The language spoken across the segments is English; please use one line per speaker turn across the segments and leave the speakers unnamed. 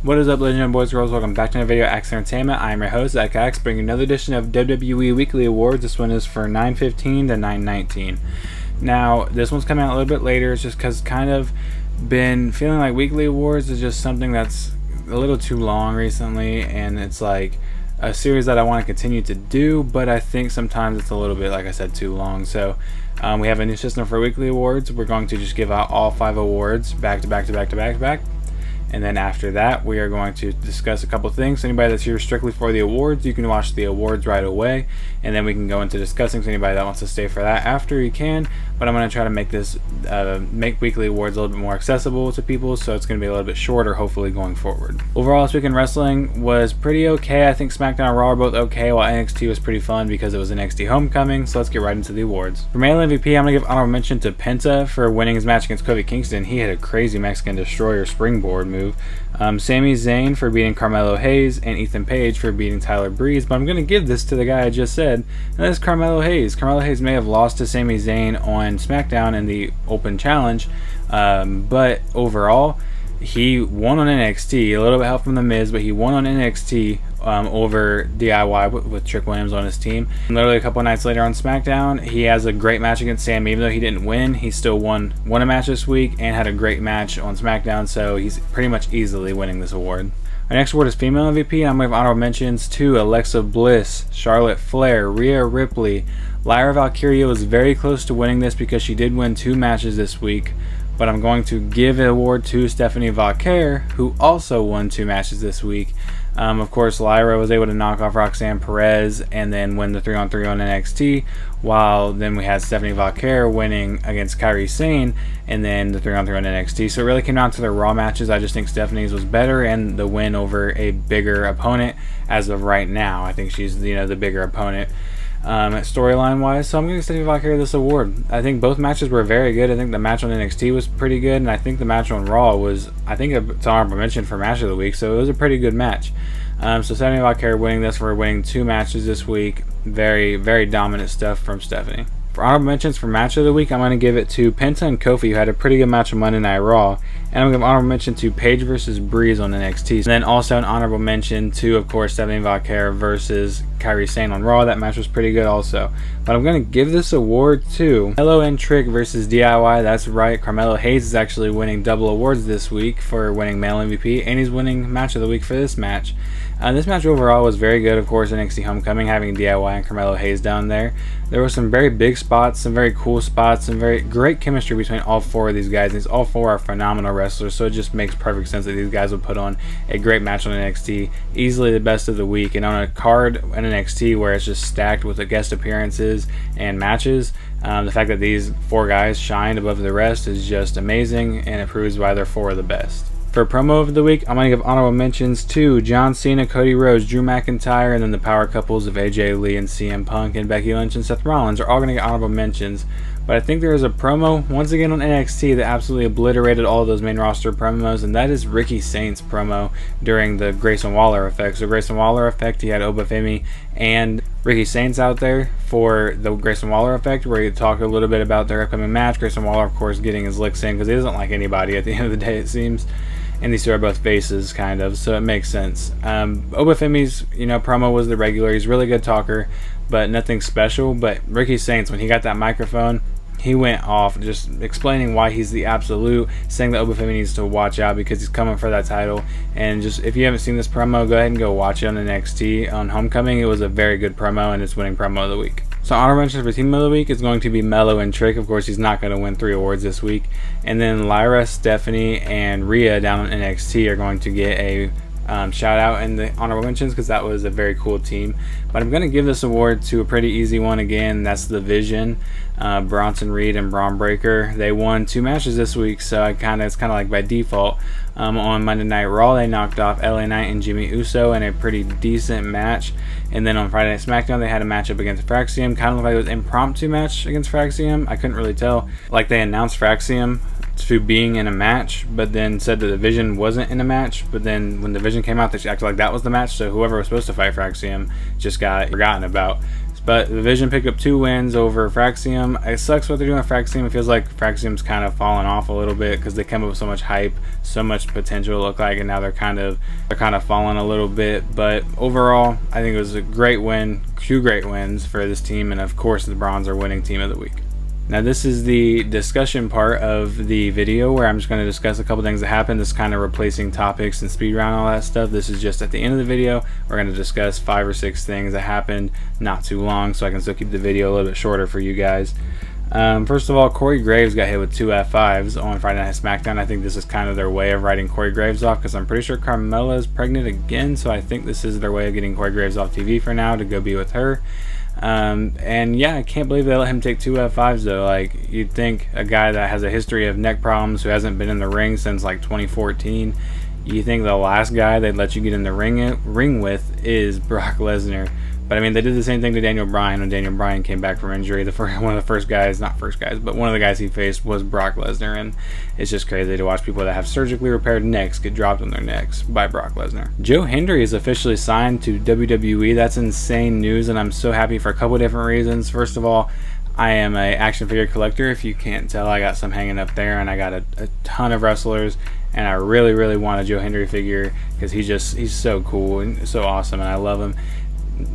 What is up, ladies and boys and girls? Welcome back to another video of Axe Entertainment. I am your host, Zack Axe, bringing another edition of WWE Weekly Awards. This one is for 9/15 to 9/19. Now, this one's coming out a little bit later. It's just because kind of been feeling like Weekly Awards is just something that's a little too long recently, and it's like a series that I want to continue to do, but I think sometimes it's a little bit, like I said, too long. So we have a new system for Weekly Awards. We're going to just give out all 5 awards back to back to back to back to back. And then after that, we are going to discuss a couple things. Anybody that's here strictly for the awards, you can watch the awards right away. And then we can go into discussing. So anybody that wants to stay for that after, you can. But I'm going to try to make this, make weekly awards a little bit more accessible to people. So it's going to be a little bit shorter, hopefully, going forward. Overall, this week in wrestling was pretty okay. I think Smackdown and Raw are both okay, while NXT was pretty fun because it was NXT Homecoming. So let's get right into the awards. For male MVP, I'm going to give honorable mention to Penta for winning his match against Kofi Kingston. He had a crazy Mexican Destroyer springboard move. Sami Zayn for beating Carmelo Hayes, and Ethan Page for beating Tyler Breeze. But I'm going to give this to the guy I just said, and that's Carmelo Hayes. Carmelo Hayes may have lost to Sami Zayn on SmackDown in the Open Challenge, but overall, he won on NXT. A little bit help from The Miz, but he won on NXT over DIY with Trick Williams on his team. And literally a couple nights later on SmackDown, he has a great match against Sam. Even though he didn't win, he still won a match this week and had a great match on SmackDown, so he's pretty much easily winning this award. Our next award is Female MVP, and I'm going to have honorable mentions to Alexa Bliss, Charlotte Flair, Rhea Ripley. Lyra Valkyria was very close to winning this because she did win 2 matches this week, but I'm going to give the award to Stephanie Vauquer, who also won 2 matches this week. Of course, Lyra was able to knock off Roxanne Perez and then win the 3-on-3 on NXT, while then we had Stephanie Vauquer winning against Kairi Sane and then the 3-on-3 on NXT. So it really came down to the Raw matches. I just think Stephanie's was better, and the win over a bigger opponent as of right now. I think she's the bigger opponent. Storyline wise, so I'm going to Stephanie Vauquer this award. I think both matches were very good. I think the match on NXT was pretty good, and I think the match on Raw was, I think it's an honorable mention for match of the week, so it was a pretty good match. So Stephanie Vauquer winning this, we're winning 2 matches this week. Very, very dominant stuff from Stephanie. For honorable mentions for match of the week, I'm going to give it to Penta and Kofi, who had a pretty good match on Monday Night Raw. And I'm going to give honorable mention to Paige versus Breeze on NXT. And then also an honorable mention to, of course, Stephanie Vauquer versus Kairi Sane on Raw. That match was pretty good also. But I'm going to give this award to Carmelo and Trick versus DIY. That's right, Carmelo Hayes is actually winning double awards this week for winning male MVP, and he's winning match of the week for this match. This match overall was very good, of course, NXT Homecoming, having DIY and Carmelo Hayes down there. There were some very big spots, some very cool spots, some very great chemistry between all 4 of these guys. All 4 are phenomenal wrestlers, so it just makes perfect sense that these guys would put on a great match on NXT, easily the best of the week. And on a card in NXT where it's just stacked with the guest appearances and matches, the fact that these 4 guys shined above the rest is just amazing, and it proves why they're 4 of the best. For promo of the week, I'm going to give honorable mentions to John Cena, Cody Rhodes, Drew McIntyre, and then the power couples of AJ Lee and CM Punk, and Becky Lynch and Seth Rollins are all going to get honorable mentions. But I think there is a promo, once again on NXT, that absolutely obliterated all of those main roster promos, and that is Ricky Saint's promo during the Grayson Waller effect. So Grayson Waller effect, he had Obafemi and Ricky Saints out there for the Grayson Waller effect, where he talked a little bit about their upcoming match. Grayson Waller, of course, getting his licks in because he doesn't like anybody at the end of the day, it seems. And these 2 are both faces, kind of, so it makes sense. Obafemi's, promo was the regular. He's a really good talker, but nothing special. But Ricky Saints, when he got that microphone, he went off just explaining why he's the absolute, saying that Obafemi needs to watch out because he's coming for that title. And just, if you haven't seen this promo, go ahead and go watch it on NXT on Homecoming. It was a very good promo, and it's winning promo of the week. So honorable mention for team of the week is going to be Mello and Trick. Of course, he's not going to win 3 awards this week. And then Lyra, Stephanie, and Rhea down on NXT are going to get a shout out in the honorable mentions because that was a very cool team. But I'm going to give this award to a pretty easy one again. That's the Vision, Bronson Reed and Braun Breaker. They won 2 matches this week, so it's kind of like by default. On Monday Night Raw, they knocked off LA Knight and Jimmy Uso in a pretty decent match. And then on Friday Night SmackDown, they had a matchup against Fraxium. Kind of looked like it was an impromptu match against Fraxium. I couldn't really tell. Like, they announced Fraxium to being in a match, but then said that the Vision wasn't in a match. But then when the Vision came out, they acted like that was the match. So whoever was supposed to fight Fraxium just got forgotten about. But the Division picked up 2 wins over Fraxium. It sucks what they're doing with Fraxium. It feels like Fraxium's kind of fallen off a little bit because they came up with so much hype, so much potential it looked like, and now they're kind of falling a little bit. But overall, I think it was a great win, 2 great wins for this team, and of course the Bronze are winning team of the week. Now this is the discussion part of the video where I'm just going to discuss a couple things that happened. This is kind of replacing topics and speed round and all that stuff. This is just at the end of the video. We're going to discuss 5 or 6 things that happened, not too long, so I can still keep the video a little bit shorter for you guys. First of all, Corey Graves got hit with 2 F-5s on Friday Night Smackdown. I think this is kind of their way of writing Corey Graves off because I'm pretty sure Carmella is pregnant again, so I think this is their way of getting Corey Graves off TV for now to go be with her. And yeah, I can't believe they let him take 2 F5s though. Like, you'd think a guy that has a history of neck problems, who hasn't been in the ring since like 2014, you think the last guy they'd let you get in the ring with is Brock Lesnar. But I mean, they did the same thing to Daniel Bryan when Daniel Bryan came back from injury. One of the first guys, not first guys, but one of the guys he faced was Brock Lesnar, and it's just crazy to watch people that have surgically repaired necks get dropped on their necks by Brock Lesnar. Joe Hendry is officially signed to WWE. That's insane news, and I'm so happy for a couple different reasons. First of all, I am a action figure collector. If you can't tell, I got some hanging up there, and I got a ton of wrestlers, and I really want a Joe Hendry figure because he's so cool and so awesome, and I love him.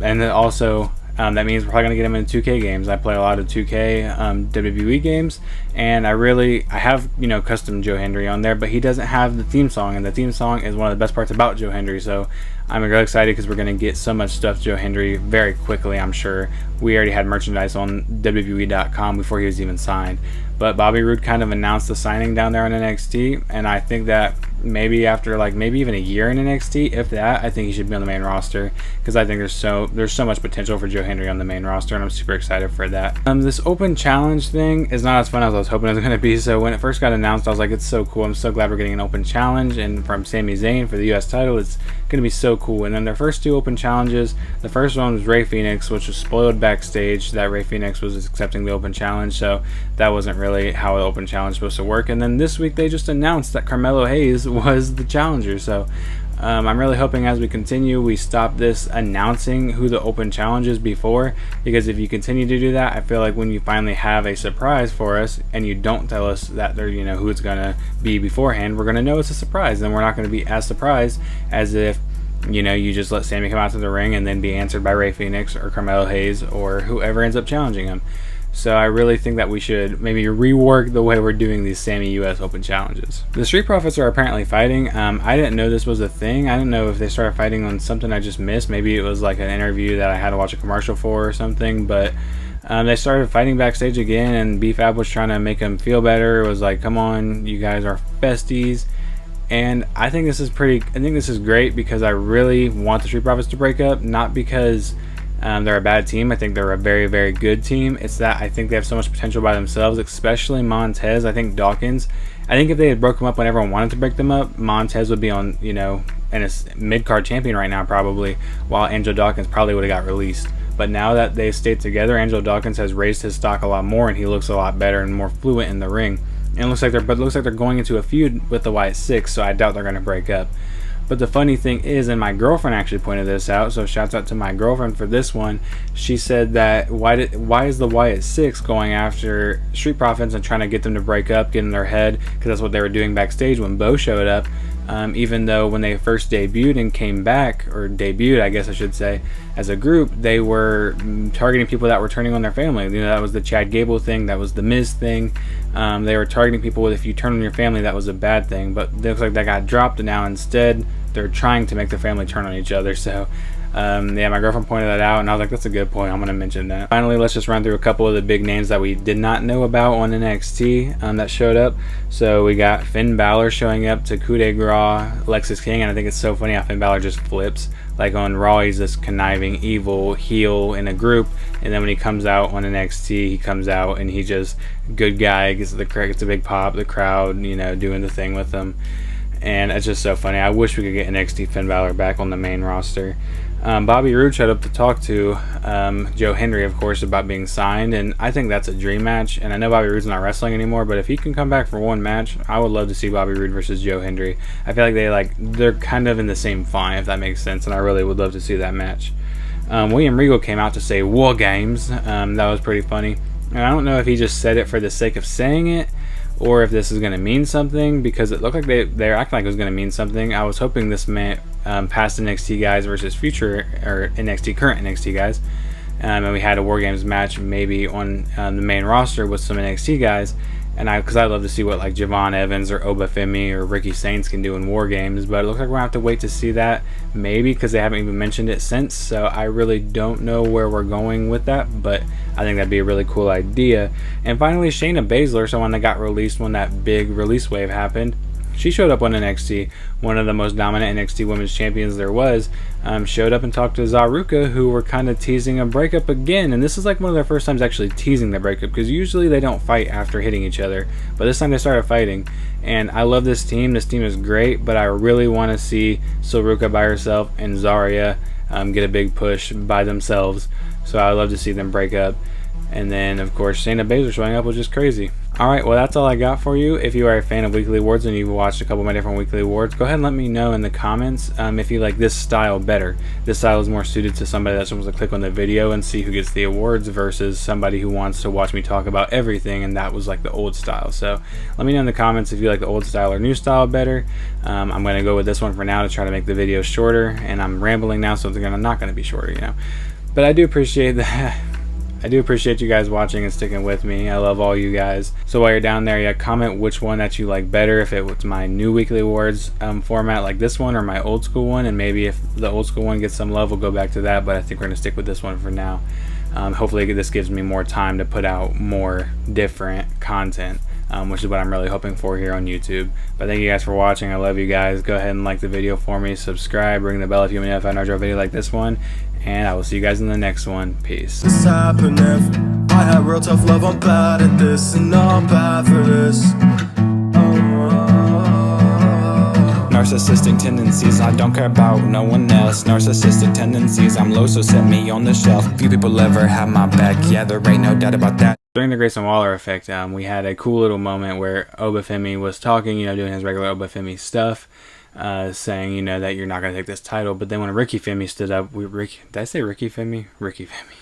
And then also, that means we're probably going to get him in 2K games. I play a lot of 2K WWE games, and I have, custom Joe Hendry on there, but he doesn't have the theme song, and the theme song is one of the best parts about Joe Hendry, so I'm really excited because we're going to get so much stuff Joe Hendry very quickly, I'm sure. We already had merchandise on WWE.com before he was even signed, but Bobby Roode kind of announced the signing down there on NXT, and I think that maybe after maybe even a year in NXT, if that, I think he should be on the main roster because I think there's so much potential for Joe Hendry on the main roster, and I'm super excited for that. This open challenge thing is not as fun as I was hoping it was going to be. So when it first got announced, I was like, it's so cool. I'm so glad we're getting an open challenge, and from Sami Zayn for the US title, it's going to be so cool. And then their first 2 open challenges, the first one was Rey Fenix, which was spoiled backstage that Rey Fenix was accepting the open challenge, so that wasn't really how an open challenge is supposed to work. And then this week they just announced that Carmelo Hayes was the challenger, so I'm really hoping as we continue we stop this announcing who the open challenge is before, because if you continue to do that, I feel like when you finally have a surprise for us and you don't tell us that they're who it's gonna be beforehand, we're gonna know it's a surprise, and we're not gonna be as surprised as if you just let Sami come out to the ring and then be answered by Rey Fenix or Carmelo Hayes or whoever ends up challenging him. So I really think that we should maybe rework the way we're doing these Sami US Open challenges. The Street Profits are apparently fighting. I didn't know this was a thing. I didn't know if they started fighting on something I just missed. Maybe it was like an interview that I had to watch a commercial for or something, but they started fighting backstage again, and B-Fab was trying to make them feel better. It was like, come on, you guys are besties. And I think this is great because I really want the Street Profits to break up, not because they're a bad team. I think they're a very good team. It's that I think they have so much potential by themselves, especially Montez. I think Dawkins, if they had broke them up when everyone wanted to break them up, Montez would be on, and a mid-card champion right now probably, while Angelo Dawkins probably would have got released. But now that they stayed together, Angelo Dawkins has raised his stock a lot more, and he looks a lot better and more fluent in the ring. And it looks like they're going into a feud with the White Six, so I doubt they're going to break up. But the funny thing is, and my girlfriend actually pointed this out, so shouts out to my girlfriend for this one. She said that why is the Wyatt Six going after Street Profits and trying to get them to break up, get in their head, because that's what they were doing backstage when Bo showed up. Even though when they first debuted and came back, or debuted I guess I should say, as a group, they were targeting people that were turning on their family. That was the Chad Gable thing, that was the Miz thing. They were targeting people with, if you turn on your family, that was a bad thing. But it looks like that got dropped, and now instead they're trying to make the family turn on each other. So yeah, my girlfriend pointed that out, and I was like, that's a good point, I'm going to mention that. Finally, let's just run through a couple of the big names that we did not know about on NXT that showed up. So we got Finn Balor showing up to coup de grace Lexis King, and I think it's so funny how Finn Balor just flips. Like on Raw, he's this conniving, evil heel in a group, and then when he comes out on NXT, he comes out and he just good guy, gets a big pop, the crowd, doing the thing with him. And it's just so funny. I wish we could get NXT Finn Balor back on the main roster. Bobby Roode showed up to talk to Joe Hendry, of course, about being signed, and I think that's a dream match. And I know Bobby Roode's not wrestling anymore, but if he can come back for one match, I would love to see Bobby Roode versus Joe Hendry. I feel like they're kind of in the same font, if that makes sense, and I really would love to see that match. William Regal came out to say War Games. That was pretty funny. And I don't know if he just said it for the sake of saying it, or if this is going to mean something, because it looked like they're acting like it was going to mean something. I was hoping this meant past NXT guys versus future, or current NXT guys. And we had a War Games match maybe on the main roster with some NXT guys. And because I'd love to see what like Javon Evans or Obafemi or Ricky Saints can do in War Games, but it looks like we're gonna have to wait to see that, maybe because they haven't even mentioned it since. So I really don't know where we're going with that, but I think that'd be a really cool idea. And finally, Shayna Baszler, someone that got released when that big release wave happened. She showed up on NXT, one of the most dominant NXT women's champions there was, showed up and talked to Zaruka, who were kind of teasing a breakup again. And this is like one of their first times actually teasing the breakup, because usually they don't fight after hitting each other. But this time they started fighting. And I love this team. This team is great, but I really want to see Zaruka by herself and Zarya get a big push by themselves. So I love to see them break up. And then, of course, Shayna Baszler showing up was just crazy. Alright, well, that's all I got for you. If you are a fan of weekly awards and you've watched a couple of my different weekly awards, go ahead and let me know in the comments if you like this style better. This style is more suited to somebody that just wants to click on the video and see who gets the awards versus somebody who wants to watch me talk about everything, and that was like the old style. So let me know in the comments if you like the old style or new style better. I'm going to go with this one for now to try to make the video shorter, and I'm rambling now, so it's not going to be shorter, you know. But I do appreciate that. I do appreciate you guys watching and sticking with me. I love all you guys. So while you're down there, yeah, comment which one that you like better, if it was my new weekly awards format like this one, or my old school one. And maybe if the old school one gets some love, we'll go back to that, but I think we're going to stick with this one for now. Hopefully this gives me more time to put out more different content, which is what I'm really hoping for here on YouTube. But thank you guys for watching. I love you guys. Go ahead and like the video for me, subscribe, ring the bell if you want to know if I drop a video like this one, and I will see you guys in the next one. Peace.
This happened if I had real tough love. I'm bad at this, and I'm bad for this.
Narcissistic tendencies, I don't care about no one else. Narcissistic tendencies, I'm low, so set me on the shelf. Few people ever have my back, yeah, there ain't no doubt about that.
During the Grayson Waller effect, we had a cool little moment where Obafemi was talking, you know, doing his regular Obafemi stuff, saying, you know, that you're not going to take this title. But then when Ricky Femi stood up, did I say Ricky Femi? Ricky Femi.